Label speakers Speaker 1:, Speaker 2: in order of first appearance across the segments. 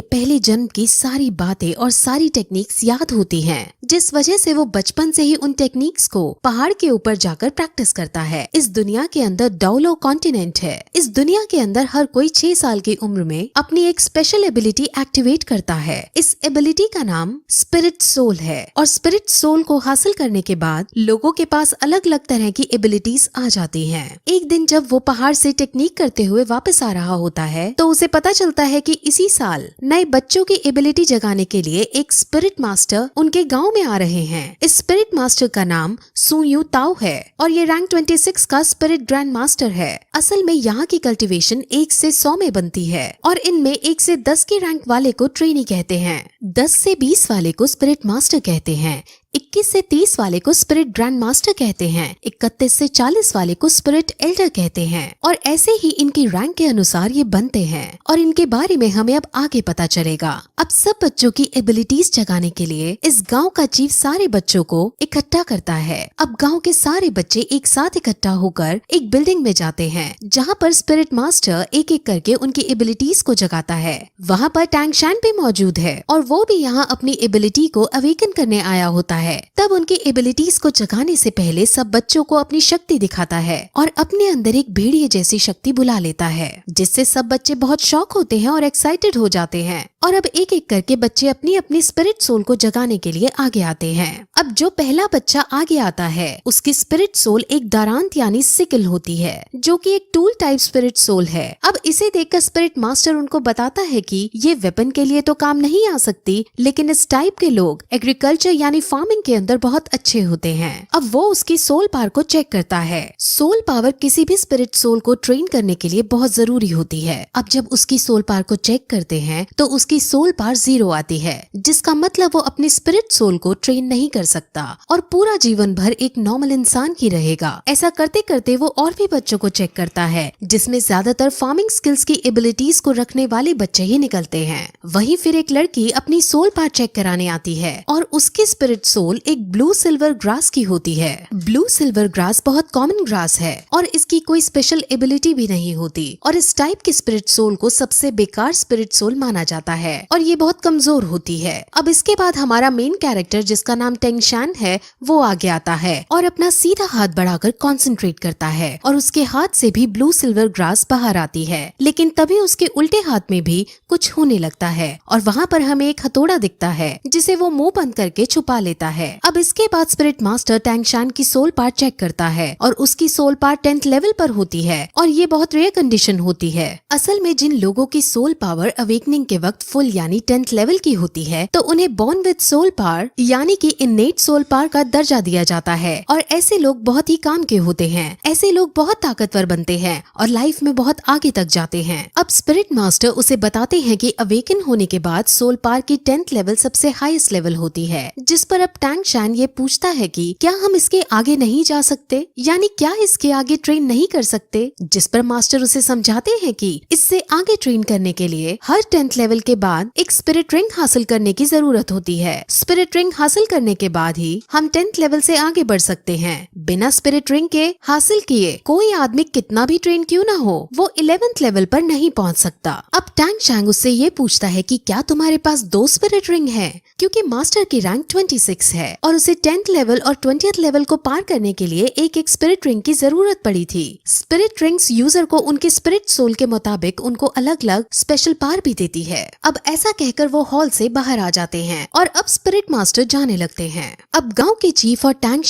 Speaker 1: पहले जन्म की सारी बातें और सारी टेक्निक्स याद होती हैं, जिस वजह से वो बचपन से ही उन टेक्निक्स को पहाड़ के ऊपर जाकर प्रैक्टिस करता है। इस दुनिया के अंदर डोलो कॉन्टिनेंट है। इस दुनिया के अंदर हर कोई 6 साल की उम्र में अपनी एक स्पेशल एबिलिटी एक्टिवेट करता है। इस एबिलिटी का नाम स्पिरिट सोल है और स्पिरिट सोल को हासिल करने के बाद लोगों के पास अलग अलग तरह की एबिलिटीज आ जाती हैं। एक दिन जब वो पहाड़ से टेक्निक करते हुए वापस आ रहा होता है तो उसे पता चलता है कि इसी साल नए बच्चों की एबिलिटी जगाने के लिए एक स्पिरिट मास्टर उनके गांव में आ रहे हैं। इस स्पिरिट मास्टर का नाम सुयू ताओ है और ये रैंक 26 का स्पिरिट ग्रैंड मास्टर है। असल में यहाँ की कल्टीवेशन 1 से 100 में बनती है और इनमें 1 से 10 के रैंक वाले को ट्रेनी कहते हैं, 10 से 20 वाले को स्पिरिट मास्टर कहते हैं, 21 से 30 वाले को स्पिरिट ग्रैंड मास्टर कहते हैं, 31 से 40 वाले को स्पिरिट एल्डर कहते हैं और ऐसे ही इनकी रैंक के अनुसार ये बनते हैं और इनके बारे में हमें अब आगे पता चलेगा। अब सब बच्चों की एबिलिटीज जगाने के लिए इस गांव का चीफ सारे बच्चों को इकट्ठा करता है। अब गांव के सारे बच्चे एक साथ इकट्ठा होकर एक बिल्डिंग में जाते हैं जहाँ पर स्पिरिट मास्टर एक एक करके उनकी एबिलिटीज को जगाता है। वहाँ पर टैंग शैन भी मौजूद है और वो भी यहाँ अपनी एबिलिटी को अवेकन करने आया होता है। तब उनकी एबिलिटीज को जगाने से पहले सब बच्चों को अपनी शक्ति दिखाता है और अपने अंदर एक भेड़िए जैसी शक्ति बुला लेता है, जिससे सब बच्चे बहुत शौक होते हैं और एक्साइटेड हो जाते हैं। और अब एक एक करके बच्चे अपनी अपनी स्पिरिट सोल को जगाने के लिए आगे आते हैं। अब जो पहला बच्चा आगे आता है उसकी स्पिरिट सोल एक दारांत यानी सिकल होती है, जो कि एक टूल टाइप स्पिरिट सोल है। अब इसे देखकर स्पिरिट मास्टर उनको बताता है कि ये वेपन के लिए तो काम नहीं आ सकती, लेकिन इस टाइप के लोग एग्रीकल्चर यानी फार्मिंग के अंदर बहुत अच्छे होते हैं। अब वो उसकी सोल पावर को चेक करता है। सोल पावर किसी भी स्पिरिट सोल को ट्रेन करने के लिए बहुत जरूरी होती है। अब जब उसकी सोल पावर को चेक करते हैं तो उसकी सोल पावर 0 आती है, जिसका मतलब वो अपनी स्पिरिट सोल को ट्रेन नहीं कर सकता और पूरा जीवन भर एक नॉर्मल इंसान की रहेगा। ऐसा करते करते वो और भी बच्चों को चेक करता है, जिसमें ज्यादातर फार्मिंग स्किल्स की एबिलिटीज को रखने वाले बच्चे ही निकलते हैं। वहीं फिर एक लड़की अपनी सोल पावर चेक कराने आती है और उसकी स्पिरिट सोल एक ब्लू सिल्वर ग्रास की होती है। ब्लू सिल्वर ग्रास बहुत कॉमन ग्रास है और इसकी कोई स्पेशल एबिलिटी भी नहीं होती और इस टाइप की स्पिरिट सोल को सबसे बेकार स्पिरिट सोल माना जाता है और ये बहुत कमजोर होती है। अब इसके बाद हमारा मेन कैरेक्टर जिसका नाम टेंग शैन है वो आगे आता है और अपना सीधा हाथ बढ़ाकर कंसंट्रेट करता है और उसके हाथ से भी ब्लू सिल्वर ग्रास बाहर आती है, लेकिन तभी उसके उल्टे हाथ में भी कुछ होने लगता है और वहाँ पर हमें एक हथौड़ा दिखता है जिसे वो मुंह बंद करके छुपा लेता है। अब इसके बाद स्पिरिट मास्टर टैंग शैन की सोल पावर चेक करता है और उसकी सोल पावर 10th लेवल पर होती है और ये बहुत रेयर कंडीशन होती है। असल में जिन लोगों की सोल पावर अवेकनिंग के वक्त फुल यानी 10th लेवल की होती है तो उन्हें बॉर्न विद सोल पावर यानी कि इनेट सोल पावर का दर्जा दिया जाता है और ऐसे लोग बहुत ही काम के होते हैं। ऐसे लोग बहुत ताकतवर बनते हैं और लाइफ में बहुत आगे तक जाते हैं। अब स्पिरिट मास्टर उसे बताते हैं कि अवेकन होने के बाद सोल पावर की 10th लेवल सबसे हाईएस्ट लेवल होती है, जिस पर अब टैंग शैन ये पूछता है कि क्या हम इसके आगे नहीं जा सकते, यानी क्या इसके आगे ट्रेन नहीं कर सकते, जिस पर मास्टर उसे समझाते हैं कि इससे आगे ट्रेन करने के लिए हर 10th लेवल के बाद एक स्पिरिट रिंग हासिल करने की जरूरत होती है। स्पिरिट रिंग हासिल करने के बाद ही हम 10th लेवल से आगे बढ़ सकते हैं। बिना स्पिरिट रिंग के हासिल किए कोई आदमी कितना भी ट्रेन क्यों ना हो वो 11th लेवल पर नहीं पहुंच सकता। अब टैंग शैन उससे ये पूछता है कि क्या तुम्हारे पास 2 स्पिरिट रिंग है, क्योंकि मास्टर की रैंक 26 है और उसे 10th लेवल और 20th लेवल को पार करने के लिए एक एक स्पिरिट रिंग की जरूरत पड़ी थी। स्पिरिट रिंग्स यूजर को उनके स्पिरिट सोल के मुताबिक उनको अलग अलग स्पेशल पावर भी देती है। अब ऐसा कहकर वो हॉल से बाहर आ जाते हैं और अब स्पिरिट मास्टर जाने लगते हैं। अब गांव के चीफ और टैंग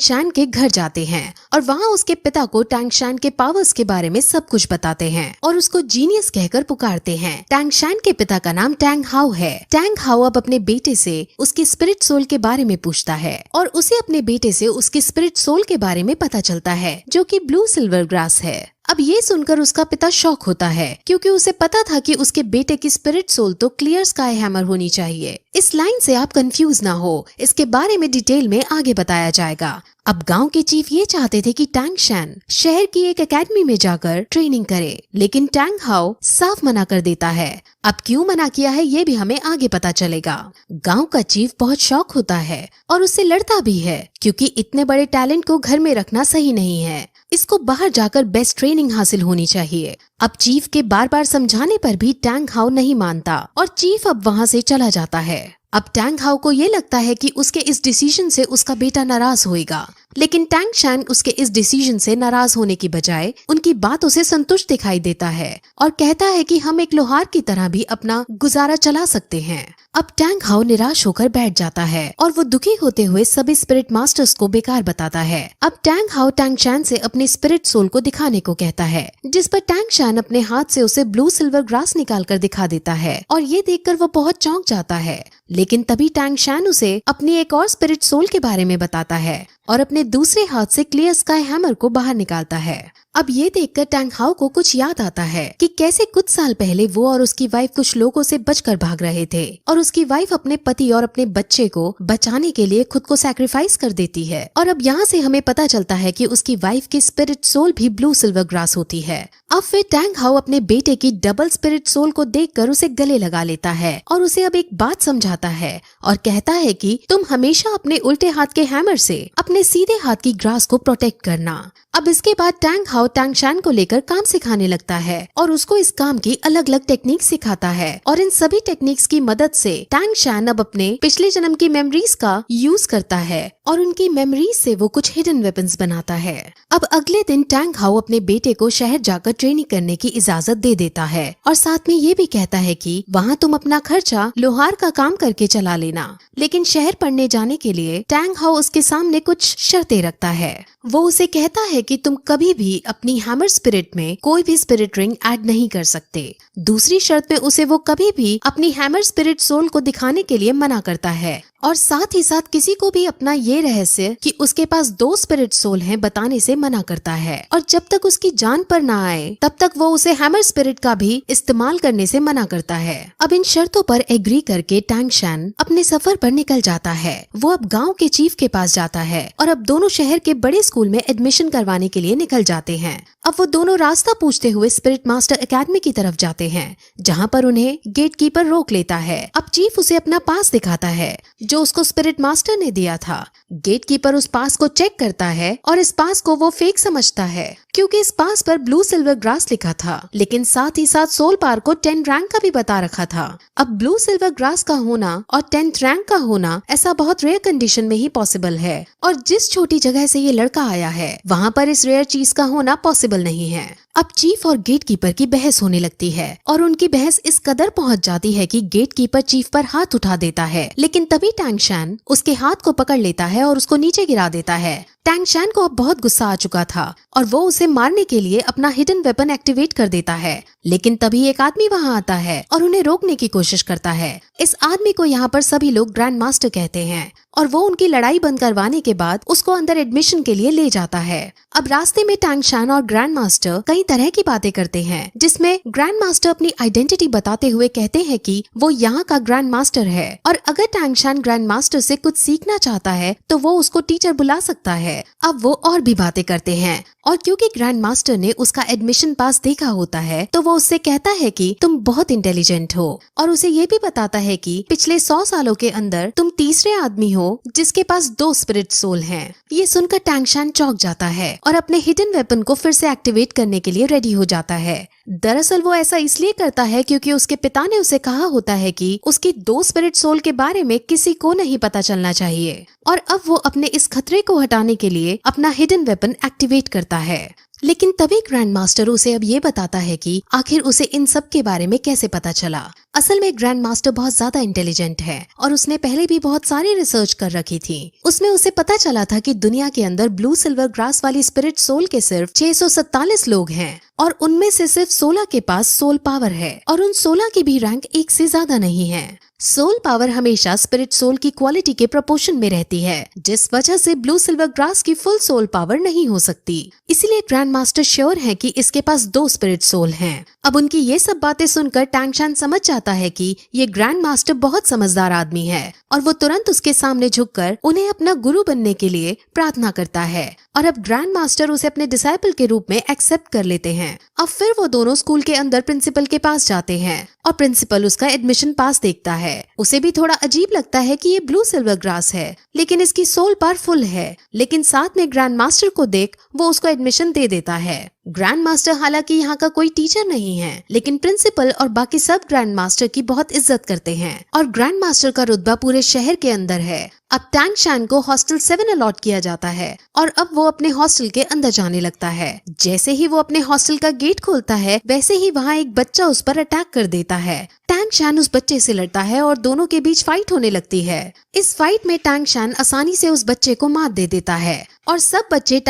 Speaker 1: शैन के घर जाते हैं और वहाँ उसके पिता को टैंग शैन के पावर्स के बारे में सब कुछ बताते हैं और उसको जीनियस कहकर पुकारते हैं। टैंग शैन के पिता का नाम टैंग हाउ है। टैंग हाउ अब अपने बेटे से उसके स्पिरिट सोल के बारे में पूछता है और उसे अपने बेटे से उसके स्पिरिट सोल के बारे में पता चलता है, जो कि ब्लू सिल्वर ग्रास है। अब ये सुनकर उसका पिता शॉक होता है, क्योंकि उसे पता था कि उसके बेटे की स्पिरिट सोल तो क्लियर स्काई हैमर होनी चाहिए। इस लाइन से आप कंफ्यूज ना हो, इसके बारे में डिटेल में आगे बताया जाएगा। अब गांव के चीफ ये चाहते थे कि टैंग शैन शहर की एक एकेडमी में जाकर ट्रेनिंग करे, लेकिन टैंग हाउ साफ मना कर देता है। अब क्यों मना किया है ये भी हमें आगे पता चलेगा। गांव का चीफ बहुत शॉक होता है और उससे लड़ता भी है, क्योंकि इतने बड़े टैलेंट को घर में रखना सही नहीं है। इसको बाहर जाकर बेस्ट ट्रेनिंग हासिल होनी चाहिए। अब चीफ के बार बार समझाने पर भी टैंग हाउ नहीं मानता और चीफ अब वहाँ से चला जाता है। अब टैंग हाउ को ये लगता है कि उसके इस डिसीजन से उसका बेटा नाराज होएगा, लेकिन टैंग शैन उसके इस डिसीजन से नाराज होने की बजाय उनकी बातों से संतुष्ट दिखाई देता है और कहता है कि हम एक लोहार की तरह भी अपना गुजारा चला सकते हैं। अब टैंग हाउ निराश होकर बैठ जाता है और वो दुखी होते हुए सभी स्पिरिट मास्टर्स को बेकार बताता है। अब टैंग हाउ टैंग शैन से अपने स्पिरिट सोल को दिखाने को कहता है, जिस पर टैंग शैन अपने हाथ से उसे ब्लू सिल्वर ग्रास निकाल कर दिखा देता है और ये देखकर वो बहुत चौंक जाता है। लेकिन तभी टैंग शैन उसे अपनी एक और स्पिरिट सोल के बारे में बताता है और अपने दूसरे हाथ से क्लियर स्काई हैमर को बाहर निकालता है। अब ये देखकर टैंग हाउ को कुछ याद आता है कि कैसे कुछ साल पहले वो और उसकी वाइफ कुछ लोगों से बचकर भाग रहे थे और उसकी वाइफ अपने पति और अपने बच्चे को बचाने के लिए खुद को सैक्रिफाइस कर देती है। और अब यहाँ से हमें पता चलता है कि उसकी वाइफ की स्पिरिट सोल भी ब्लू सिल्वर ग्रास होती है। अब फिर टैंग हाउ अपने बेटे की डबल स्पिरिट सोल को देखकर उसे गले लगा लेता है और उसे अब एक बात समझाता है और कहता है कि तुम हमेशा अपने उल्टे हाथ के हैमर से अपने सीधे हाथ की ग्रास को प्रोटेक्ट करना। अब इसके बाद टैंग हाउ टैंग शैन को लेकर काम सिखाने लगता है और उसको इस काम की अलग अलग टेक्निक सिखाता है और इन सभी टेक्निक्स की मदद से टैंग शैन अब अपने पिछले जन्म की मेमोरीज का यूज करता है और उनकी मेमोरीज से वो कुछ हिडन वेपन्स बनाता है। अब अगले दिन टैंग हाउ अपने बेटे को शहर जाकर ट्रेनिंग करने की इजाजत दे देता है और साथ में ये भी कहता है कि वहाँ तुम अपना खर्चा लोहार का काम करके चला लेना। लेकिन शहर पढ़ने जाने के लिए टैंग हाउ उसके सामने कुछ शर्तें रखता है। वो उसे कहता है कि तुम कभी भी अपनी हैमर स्पिरिट में कोई भी स्पिरिट रिंग ऐड नहीं कर सकते। दूसरी शर्त में उसे वो कभी भी अपनी हैमर स्पिरिट सोल को दिखाने के लिए मना करता है और साथ ही साथ किसी को भी अपना ये रहस्य कि उसके पास 2 स्पिरिट सोल हैं बताने से मना करता है और जब तक उसकी जान पर ना आए तब तक वो उसे हैमर स्पिरिट का भी इस्तेमाल करने से मना करता है। अब इन शर्तों पर एग्री करके टैंग शैन अपने सफर पर निकल जाता है। वो अब गांव के चीफ के पास जाता है और अब दोनों शहर के बड़े स्कूल में एडमिशन करवाने के लिए निकल जाते हैं। अब वो दोनों रास्ता पूछते हुए स्पिरिट मास्टर एकेडमी की तरफ जाते हैं, जहाँ पर उन्हें गेट कीपर रोक लेता है। अब चीफ उसे अपना पास दिखाता है जो उसको स्पिरिट मास्टर ने दिया था। गेट कीपर उस पास को चेक करता है और इस पास को वो फेक समझता है क्योंकि इस पास पर ब्लू सिल्वर ग्रास लिखा था, लेकिन साथ ही साथ सोल पावर को 10 रैंक का भी बता रखा था। अब ब्लू सिल्वर ग्रास का होना और 10th रैंक का होना ऐसा बहुत रेयर कंडीशन में ही पॉसिबल है और जिस छोटी जगह से ये लड़का आया है वहाँ पर इस रेयर चीज का होना पॉसिबल नहीं है। अब चीफ और गेट कीपर की बहस होने लगती है और उनकी बहस इस कदर पहुंच जाती है कि गेट कीपर चीफ पर हाथ उठा देता है, लेकिन तभी टैंग शैन उसके हाथ को पकड़ लेता है और उसको नीचे गिरा देता है। टैंग शैन को अब बहुत गुस्सा आ चुका था और वो उसे मारने के लिए अपना हिडन वेपन एक्टिवेट कर देता है, लेकिन तभी एक आदमी वहाँ आता है और उन्हें रोकने की कोशिश करता है। इस आदमी को यहाँ पर सभी लोग ग्रैंड मास्टर कहते हैं और वो उनकी लड़ाई बंद करवाने के बाद उसको अंदर एडमिशन के लिए ले जाता है। अब रास्ते में टैंग शैन और ग्रैंड मास्टर कई तरह की बातें करते हैं, जिसमें ग्रैंड मास्टर अपनी आइडेंटिटी बताते हुए कहते हैं कि वो यहाँ का ग्रैंड मास्टर है और अगर टैंग शैन ग्रैंड मास्टर से कुछ सीखना चाहता है तो वो उसको टीचर बुला सकता है। अब वो और भी बातें करते हैं और क्योंकि ग्रैंड मास्टर ने उसका एडमिशन पास देखा होता है तो वो उससे कहता है कि तुम बहुत इंटेलिजेंट हो और उसे ये भी बताता है कि पिछले 100 सालों के अंदर तुम तीसरे आदमी हो जिसके पास 2 स्पिरिट सोल हैं। ये सुनकर टैंग शैन चौंक जाता है और अपने हिडन वेपन को फिर से एक्टिवेट करने के लिए रेडी हो जाता है। दरअसल वो ऐसा इसलिए करता है क्योंकि उसके पिता ने उसे कहा होता है कि उसकी 2 स्पिरिट सोल के बारे में किसी को नहीं पता चलना चाहिए और अब वो अपने इस खतरे को हटाने के लिए अपना हिडन वेपन एक्टिवेट करता है। लेकिन तभी ग्रैंड मास्टर उसे अब ये बताता है कि आखिर उसे इन सब के बारे में कैसे पता चला। असल में ग्रैंड मास्टर बहुत ज्यादा इंटेलिजेंट है और उसने पहले भी बहुत सारी रिसर्च कर रखी थी। उसमें उसे पता चला था कि दुनिया के अंदर ब्लू सिल्वर ग्रास वाली स्पिरिट सोल के सिर्फ 647 लोग हैं और उनमें से सिर्फ 16 के पास सोल पावर है और उन 16 की भी रैंक 1 से ज्यादा नहीं है। सोल पावर हमेशा स्पिरिट सोल की क्वालिटी के प्रोपोर्शन में रहती है, जिस वजह से ब्लू सिल्वर ग्रास की फुल सोल पावर नहीं हो सकती। इसीलिए ग्रैंड मास्टर श्योर है कि इसके पास 2 स्पिरिट सोल हैं। अब उनकी ये सब बातें सुनकर टैंग शैन समझ जाता है कि ये ग्रैंड मास्टर बहुत समझदार आदमी है और वो तुरंत उसके सामने झुककर उन्हें अपना गुरु बनने के लिए प्रार्थना करता है और अब ग्रैंड मास्टर उसे अपने डिसाइपल के रूप में एक्सेप्ट कर लेते हैं। अब फिर वो दोनों स्कूल के अंदर प्रिंसिपल के पास जाते हैं और प्रिंसिपल उसका एडमिशन पास देखता है। उसे भी थोड़ा अजीब लगता है कि ये ब्लू सिल्वर ग्रास है, लेकिन इसकी सोल बार फुल है। लेकिन साथ में ग्रैंड मास्टर को देख वो उसको एडमिशन दे देता है। ग्रैंड मास्टर हालांकि यहाँ का कोई टीचर नहीं है, लेकिन प्रिंसिपल और बाकी सब ग्रैंड मास्टर की बहुत इज्जत करते हैं और ग्रैंड मास्टर का रुतबा पूरे शहर के अंदर है। अब टैंग शैन को हॉस्टल 7 अलॉट किया जाता है और अब वो अपने हॉस्टल के अंदर जाने लगता है। जैसे ही वो अपने हॉस्टल का गेट खोलता है, वैसे ही वहाँ एक बच्चा उस पर अटैक कर देता है। टैंग शैन उस बच्चे से लड़ता है और दोनों के बीच फाइट होने लगती है। इस फाइट में टैंग शैन आसानी से उस बच्चे को मार दे देता है और सब बच्चे